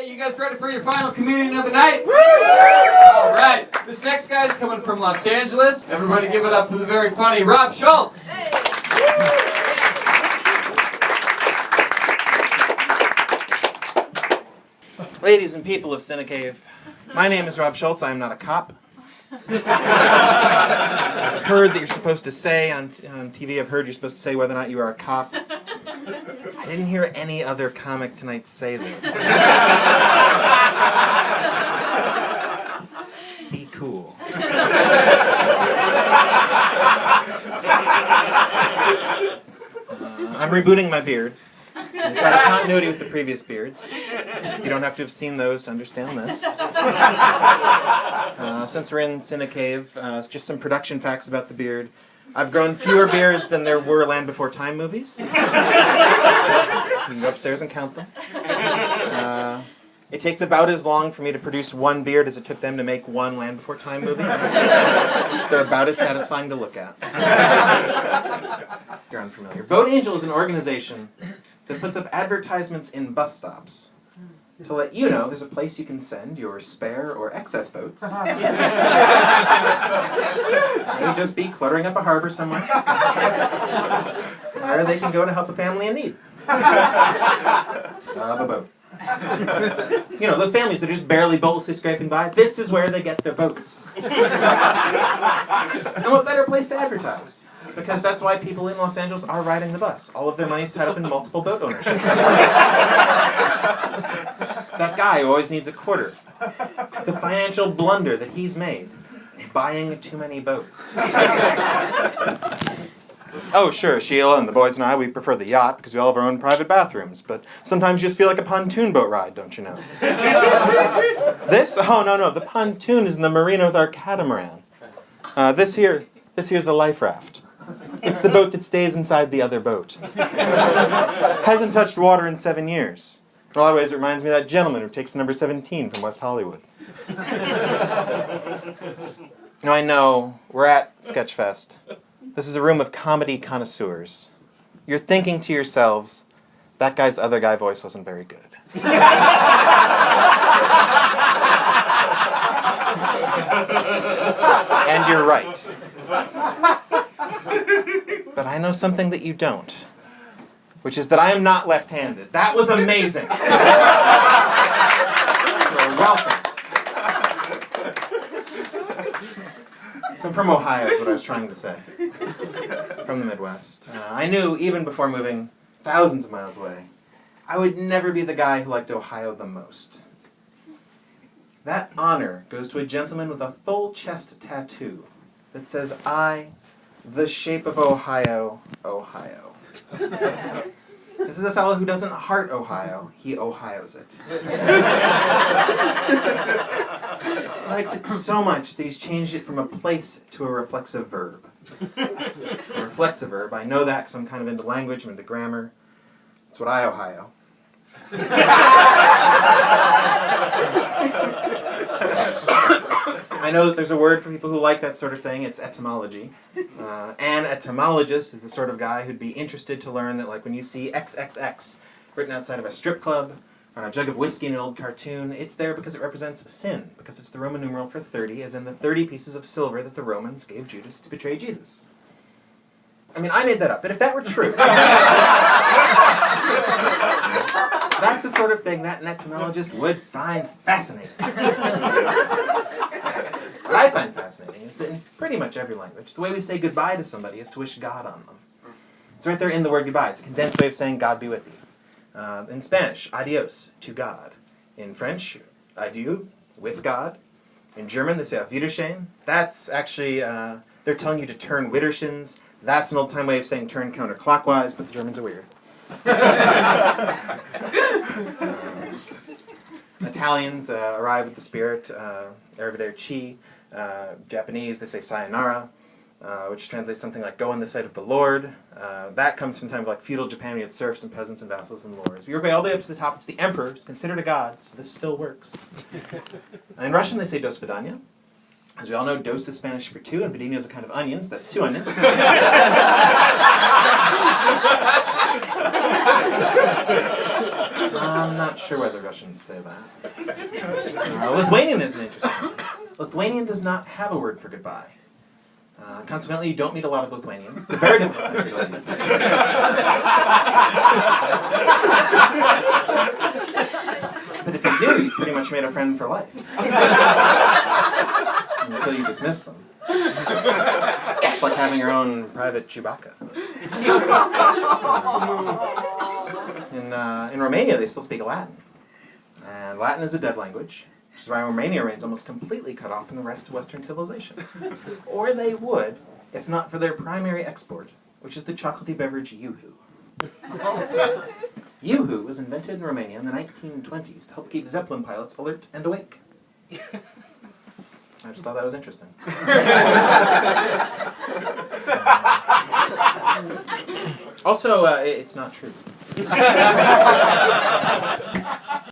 Okay, you guys ready for your final comedian of the night? All right. This next guy's coming from Los Angeles. Everybody give it up for the very funny Rob Schultz. Hey. Ladies and people of CineCave, my name is Rob Schultz. I am not a cop. I've heard that you're supposed to say on TV, I've heard you're supposed to say whether or not you are a cop. I didn't hear any other comic tonight say this. Be cool. I'm rebooting my beard. It's out of continuity with the previous beards. You don't have to have seen those to understand this. Since we're in CineCave, just some production facts about the beard. I've grown fewer beards than there were Land Before Time movies. You can go upstairs and count them. It takes about as long for me to produce one beard as it took them to make one Land Before Time movie. They're about as satisfying to look at. You're unfamiliar. Boat Angel is an organization that puts up advertisements in bus stops to let you know there's a place you can send your spare or excess boats. May just be cluttering up a harbor somewhere. Or they can go to help a family in need. Of a boat. You know, those families that are just barely boatlessly scraping by, this is where they get their boats. And what better place to advertise? Because that's why people in Los Angeles are riding the bus. All of their money's tied up in multiple boat ownership. That guy who always needs a quarter. The financial blunder that he's made. Buying too many boats. Oh, sure, Sheila and the boys and I, we prefer the yacht because we all have our own private bathrooms. But sometimes you just feel like a pontoon boat ride, don't you know? This? Oh, no. The pontoon is in the marina with our catamaran. This here's the life raft. It's the boat that stays inside the other boat. Hasn't touched water in 7 years. In a lot of ways, it reminds me of that gentleman who takes the number 17 from West Hollywood. Now, I know we're at Sketchfest. This is a room of comedy connoisseurs. You're thinking to yourselves, that guy's other guy voice wasn't very good. And you're right. But I know something that you don't, which is that I am not left-handed. That was amazing. You're welcome. So I'm from Ohio is what I was trying to say. From the Midwest. I knew even before moving thousands of miles away, I would never be the guy who liked Ohio the most. That honor goes to a gentleman with a full chest tattoo that says, I, the shape of Ohio, Ohio. This is a fellow who doesn't heart Ohio, he Ohios it. He likes it so much that he's changed it from a place to a reflexive verb. A reflexive verb, I know that because I'm kind of into language, I'm into grammar. It's what I Ohio. I know that there's a word for people who like that sort of thing. It's etymology. An etymologist is the sort of guy who'd be interested to learn that, like, when you see XXX written outside of a strip club or on a jug of whiskey in an old cartoon, it's there because it represents sin, because it's the Roman numeral for 30, as in the 30 pieces of silver that the Romans gave Judas to betray Jesus. I mean, I made that up, but if that were true, that's the sort of thing that an etymologist would find fascinating. What I find fascinating is that in pretty much every language, the way we say goodbye to somebody is to wish God on them. It's right there in the word goodbye. It's a condensed way of saying God be with you. In Spanish, adios, to God. In French, adieu, with God. In German, they say auf Wiedersehen. That's actually, they're telling you to turn Widdershins. That's an old-time way of saying turn counterclockwise, but the Germans are weird. Italians arrive with the spirit, arrivederci. Japanese, they say sayonara, which translates something like go in the sight of the Lord. That comes from time like feudal Japan. We had serfs and peasants and vassals and lords. We work all the way up to the top. It's the emperor. It's considered a god, so this still works. In Russian, they say do svidaniya. As we all know, dos is Spanish for two, and vidino is a kind of onion, so that's 2 onions. I'm not sure why the Russians say that. Lithuanian is an interesting one. Lithuanian does not have a word for goodbye. Consequently, you don't meet a lot of Lithuanians. It's a very difficult country to live in. But if you do, you've pretty much made a friend for life. Until you dismiss them. It's like having your own private Chewbacca. In Romania, they still speak Latin. And Latin is a dead language, which is why Romania remains almost completely cut off from the rest of Western civilization. Or they would, if not for their primary export, which is the chocolatey beverage Yoo-hoo. Yoo-hoo was invented in Romania in the 1920s to help keep Zeppelin pilots alert and awake. I just thought that was interesting. Also, it's not true.